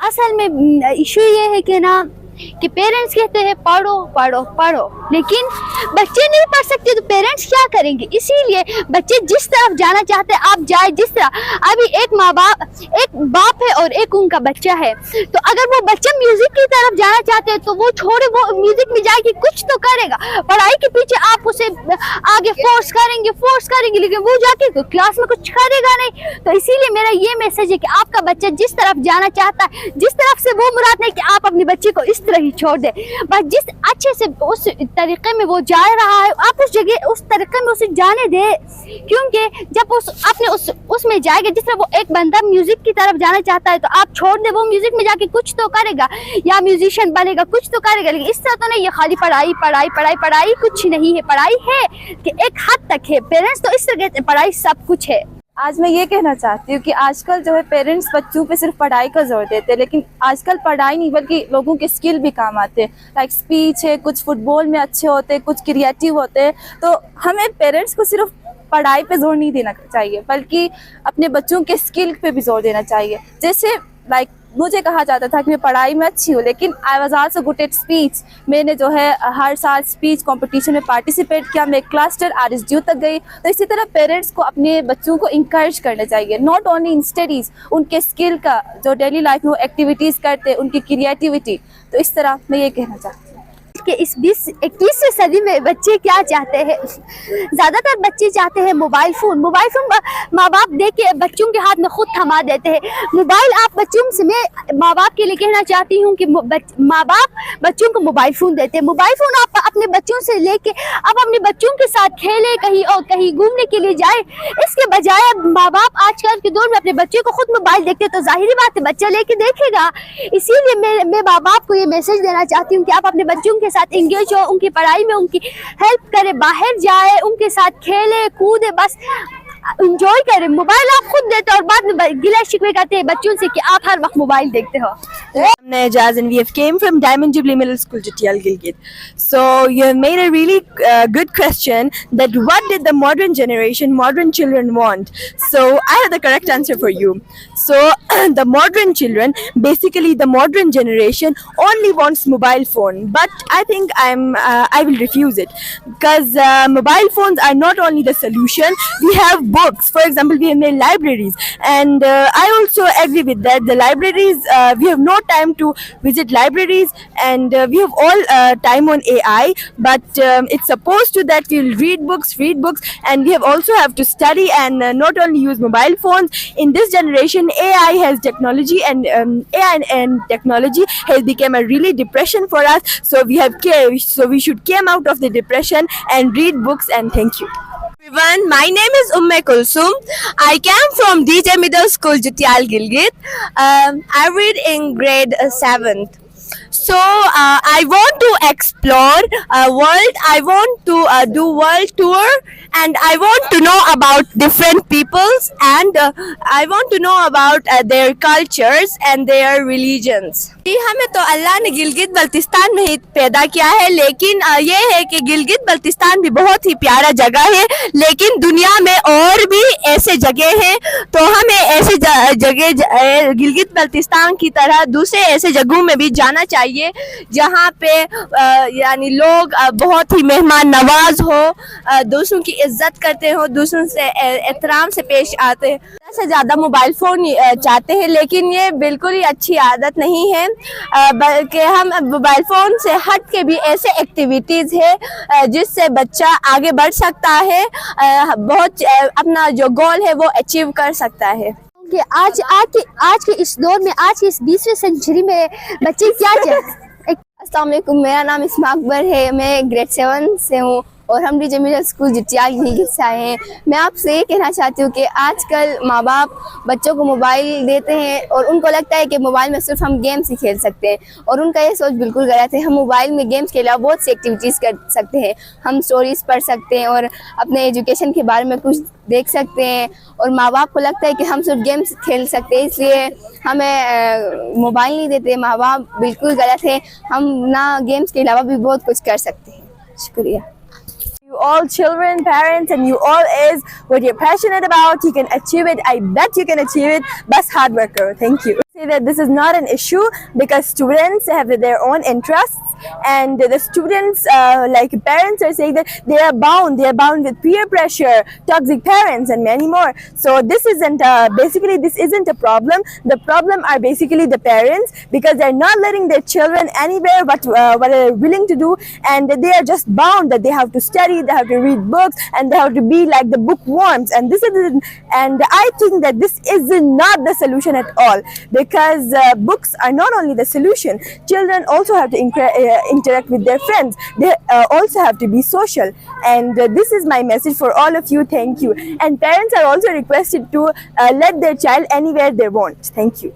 اصل میں ایشو یہ ہے کہ نا کہ پیرنٹس کہتے ہیں پڑھو پڑھو پڑھو، لیکن بچے نہیں پڑھ سکتے تو پیرنٹس کیا کریں گے؟ اسی لیے بچے جس طرف جانا چاہتے ہیں آپ جائیں جس طرح. ابھی ایک باپ ہے اور ایک ان کا بچہ ہے، تو اگر وہ بچہ میوزک کی طرف جانا چاہتے ہیں تو وہ چھوڑے، وہ میوزک میں جائے گی کچھ تو کرے گا. پڑھائی کے پیچھے آپ اسے آگے فورس کریں گے لیکن وہ جا کے کلاس میں کچھ کرے گا نہیں. تو اسی لیے میرا یہ میسج ہے کہ آپ کا بچہ جس طرف جانا چاہتا ہے، جس طرف سے وہ مراد نہیں کہ آپ اپنے بچے کو اس طرح ہی چھوڑ دیں، بس جس اچھے سے اس طریقے میں وہ جا رہا ہے آپ اس جگہ اس طریقے میں اسے جانے دیں. کیونکہ جب اس میں جائے گا، جس طرح وہ ایک بندہ میوزک کی طرف جانا چاہتا ہے تو آپ چھوڑ دیں، وہ میوزک میں جا کے کچھ تو کرے گا یا میوزیشین بنے گا، کچھ تو کرے گا. لیکن اس طرح تو نہیں، یہ خالی پڑھائی کچھ نہیں ہے. پڑھائی ہے کہ ایک حد تک ہے، پیرنٹس تو اس طرح کہتے ہیں پڑھائی سب کچھ ہے. آج میں یہ کہنا چاہتی ہوں کہ آج کل جو ہے پیرنٹس بچوں پہ صرف پڑھائی کا زور دیتے ہیں، لیکن آج کل پڑھائی نہیں بلکہ لوگوں کے اسکل بھی کام آتے ہیں. لائک اسپیچ ہے، کچھ فٹ بال میں اچھے ہوتے ہیں، کچھ کریٹیو ہوتے ہیں. تو ہمیں پیرنٹس کو صرف پڑھائی پہ زور نہیں دینا چاہیے بلکہ اپنے بچوں کے اسکل پہ بھی زور دینا چاہیے. جیسے لائک مجھے کہا جاتا تھا کہ میں پڑھائی میں اچھی ہوں لیکن I was also good at speech. میں نے جو ہے ہر سال اسپیچ کمپٹیشن میں پارٹیسپیٹ کیا، میں کلسٹر RSDU تک گئی. تو اسی طرح پیرنٹس کو اپنے بچوں کو انکریج کرنا چاہیے، ناٹ اونلی ان اسٹڈیز، ان کے اسکل کا جو ڈیلی لائف میں وہ ایکٹیویٹیز کرتے، ان کی کریٹیوٹی. تو اس طرح میں یہ کہنا چاہتی ہوں کہ اس 21ویں صدی میں بچے کیا چاہتے ہیں؟ زیادہ تر بچے چاہتے ہیں موبائل فون ماں باپ دیکھ کے بچوں کے ہاتھ میں خود تھما دیتے ہیں. موبائل آپ بچوں سے، میں ماں باپ کے لیے کہنا چاہتی ہوں کہ ماں باپ بچوں کو موبائل فون دیتے ہیں. موبائل فون آپ اپنے بچوں سے لے کے آپ اپنے بچوں کے ساتھ کھیلے، کہیں گھومنے کے لیے جائے. اس کے بجائے ماں باپ آج کل کے دور میں اپنے بچے کو خود موبائل دیکھتے تو ظاہری بات ہے بچہ لے کے دیکھے گا. اسی لیے میں ماں باپ کو یہ میسج دینا چاہتی ہوں کہ آپ اپنے بچوں کے ساتھ انگیج ہو، ان کی پڑھائی میں ان کی ہیلپ کرے، باہر جائے، ان کے ساتھ کھیلے کودے، بس انجوائے کرے. موبائل آپ خود دیتے اور بعد میں گلہ شکوے کرتے ہیں بچوں سے کہ آپ ہر وقت موبائل دیکھتے ہو. I'm Najaz and we have came from Diamond Jubilee Middle School, Jatial, Gilgit. So you have made a really good question that what did the modern children want? So I have the correct answer for you. So the modern children, basically the modern generation only wants mobile phone, but I think I will refuse it because mobile phones are not only the solution. We have books, for example, we have made libraries, and I also agree with that. The libraries, we have no time to visit libraries, and we have all time on AI, but it's supposed to that we'll read books, and we also have to study and not only use mobile phones. In this generation, AI has technology, and AI and technology has become a really depression for us. So we should come out of the depression and read books. And thank you. Everyone, my name is Kulsum. I came from DJ Middle School, Jatial, Gilgit. I read in grade 7th. So I want to explore world. I want to do world tour, and I want to know about different peoples, and I want to know about their cultures and their religions. ہمیں تو اللہ نے گلگت بلتستان میں ہی پیدا کیا ہے، لیکن یہ ہے کہ گلگت بلتستان بھی بہت ہی پیارا جگہ ہے، لیکن دنیا میں اور بھی ایسے جگہ ہیں. تو ہمیں ایسے جگہ گلگت بلتستان کی طرح دوسرے ایسے جگہوں میں بھی جانا چاہیے جہاں پہ یعنی لوگ بہت ہی مہمان نواز ہو، دوسروں کی عزت کرتے ہو، دوسروں سے احترام سے پیش آتے ہیں. سے زیادہ موبائل فون چاہتے ہیں، لیکن یہ بالکل ہی اچھی عادت نہیں ہے، بلکہ ہم موبائل فون سے ہٹ کے بھی ایسے ایکٹیویٹیز ہے جس سے بچہ آگے بڑھ سکتا ہے، بہت اپنا جو گول ہے وہ اچیو کر سکتا ہے. کہ آج کے اس دور میں، آج کے اس 20ویں سنچری میں بچے کیا چاہتے ہیں؟ السلام علیکم، میرا نام اسما اکبر ہے، میں گریڈ 7 سے ہوں اور ہم D J middle school Jutial Gilgit سے آئے ہیں. میں آپ سے یہ کہنا چاہتی ہوں کہ آج کل ماں باپ بچوں کو موبائل دیتے ہیں اور ان کو لگتا ہے کہ موبائل میں صرف ہم گیمس ہی کھیل سکتے ہیں، اور ان کا یہ سوچ بالکل غلط ہے. ہم موبائل میں گیمس کے علاوہ بہت سی ایکٹیویٹیز کر سکتے ہیں. ہم سٹوریز پڑھ سکتے ہیں اور اپنے ایجوکیشن کے بارے میں کچھ دیکھ سکتے ہیں، اور ماں باپ کو لگتا ہے کہ ہم صرف گیمس کھیل سکتے ہیں اس لیے ہمیں موبائل نہیں دیتے. ماں باپ بالکل غلط ہے، ہم نہ گیمس کے علاوہ بھی بہت کچھ کر سکتے ہیں. شکریہ. You all children, parents, and you all is what you're passionate about. You can achieve it. I bet you can achieve it. Bas hard work karo. Thank you. say that this is not an issue because students have their own interests, and the students like parents are saying that they are bound with peer pressure, toxic parents, and many more. So this isn't a problem. The problem are basically the parents, because they're not letting their children anywhere but what they're willing to do, and they are just bound that they have to study, they have to read books, and they have to be like the bookworms. And I think that this is not the solution at all, because books are not only the solution. Children also have to interact with their friends. They also have to be social, and this is my message for all of you. Thank you. And parents are also requested to let their child anywhere they want. Thank you.